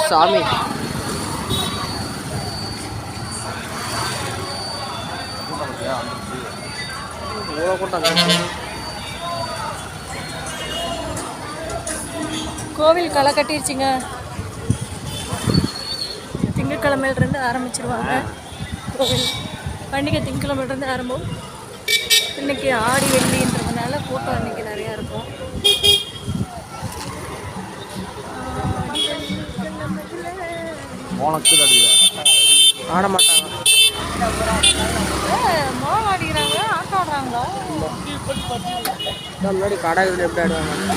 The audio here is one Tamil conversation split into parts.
சாமி. கோவில் களை கட்டிருச்சுங்க. திங்கட்கிழமையிலிருந்து ஆரம்பிச்சிருவாங்க கோவில் பண்டிகை. திங்கட்கிழமையிலிருந்து ஆரம்பம். இன்னைக்கு ஆடி வெள்ளின்றதுனால கூட்டம் இன்னைக்கு நிறையா இருக்கும். ஆட மாட்டாங்க. மோளம் ஆடிக்கிறாங்க. ஆட்டம் ஆடுறாங்களா? முன்னாடி கடைகள் எப்படி ஆடுவாங்க?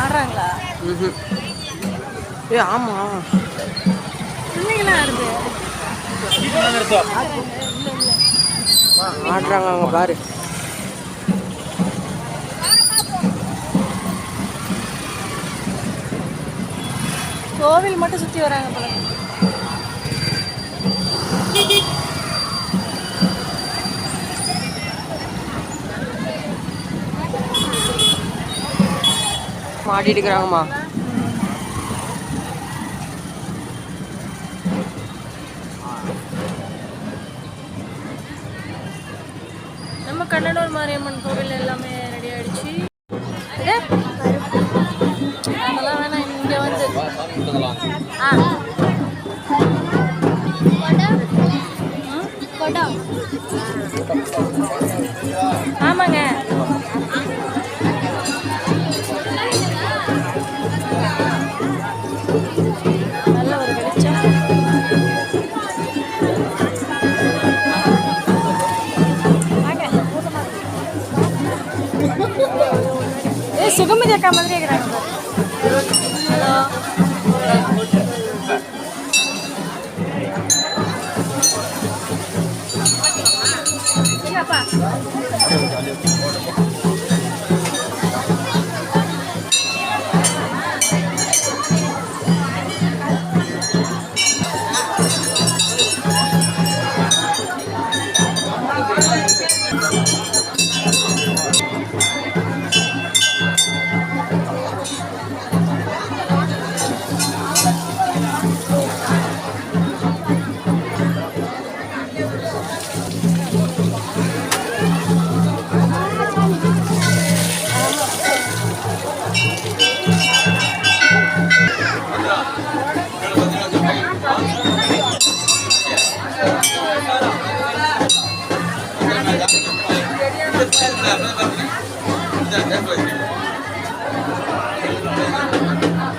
ஆடுறாங்களா? ஏ ஆமா, பிள்ளைங்களாம் ஆடுது. ஆடுறாங்க அவங்க பாரு. கோவில் மட்டும் சுற்றி வராங்க போல. ஆடிட்டு இருக்கிறாங்கம்மா. நம்ம கண்ணனூர் மாரியம்மன் கோவில் எல்லாமே ரெடி ஆயிடுச்சு. அதெல்லாம் வேணாம். இங்கே வந்து ஆமாங்க. நல்ல ஒரு வெளிச்சம். சுகமதி அக்கா மாதிரி இருக்கிறாங்க. ஹலோ. இல்லப்பா.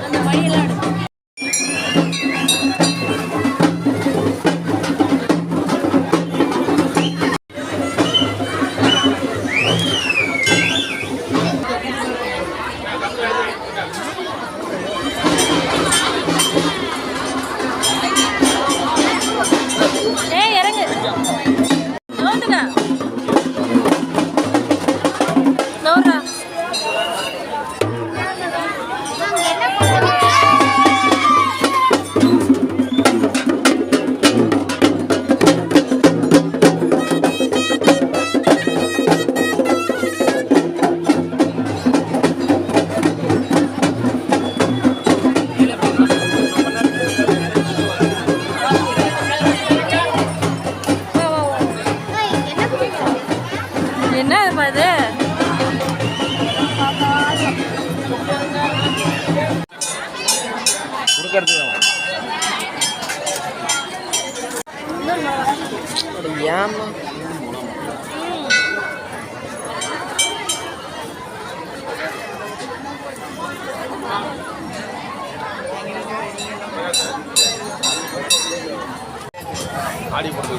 அந்த மணியெல்லாம் எடுத்து இறங்கு. நோந்துங்க. நோறா. என்ன அது? ஏமா ஆடி போட்டு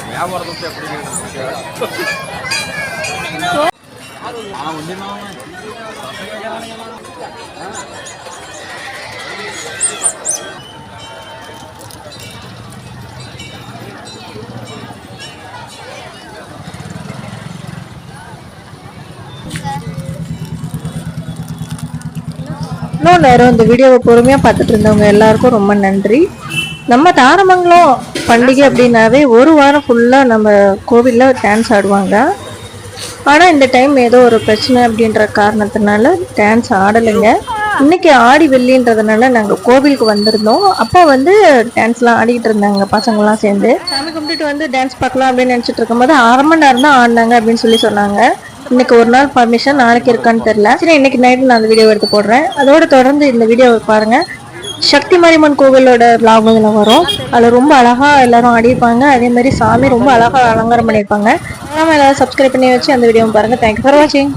வியாபாரத்தை எப்படி இன்னும் நேரம் இந்த வீடியோவை பொறுமையாக பார்த்துட்டு இருந்தவங்க எல்லாருக்கும் ரொம்ப நன்றி. நம்ம தாரமங்கலம் பண்டிகை அப்படின்னாவே ஒரு வாரம் ஃபுல்லாக நம்ம கோவிலில் டான்ஸ் ஆடுவாங்க. ஆனால் இந்த டைம் ஏதோ ஒரு பிரச்சனை அப்படின்ற காரணத்தினால டான்ஸ் ஆடலைங்க. இன்னைக்கு ஆடி வெள்ளின்றதுனால நாங்கள் கோவிலுக்கு வந்திருந்தோம். அப்போ வந்து டான்ஸ்லாம் ஆடிக்கிட்டு இருந்தாங்க பசங்கள்லாம் சேர்ந்து. சாமி கும்பிட்டுட்டு வந்து டான்ஸ் பார்க்கலாம் அப்படின்னு நினச்சிட்டு இருக்கும்போது 1/2 மணி நேரம் தான் ஆடினாங்க அப்படின்னு சொல்லி சொன்னாங்க. இன்னைக்கு ஒரு நாள் பர்மிஷன், நாளைக்கு இருக்கான்னு தெரியல. சரி, இன்னைக்கு நைட்டு நான் அந்த வீடியோ எடுத்து போடுறேன். அதோட தொடர்ந்து இந்த வீடியோவை பாருங்க. சக்தி மாரியம்மன் கோவிலோட vlog இதுல வரும். அதுல ரொம்ப அழகா எல்லாரும் ஆடிருப்பாங்க. அதே மாதிரி சாமி ரொம்ப அழகா அலங்காரம் பண்ணியிருப்பாங்க. எல்லாரும் சப்ஸ்கிரைப் பண்ணி வச்சு அந்த வீடியோ பாருங்க. தேங்க்யூ ஃபார் வாட்சிங்.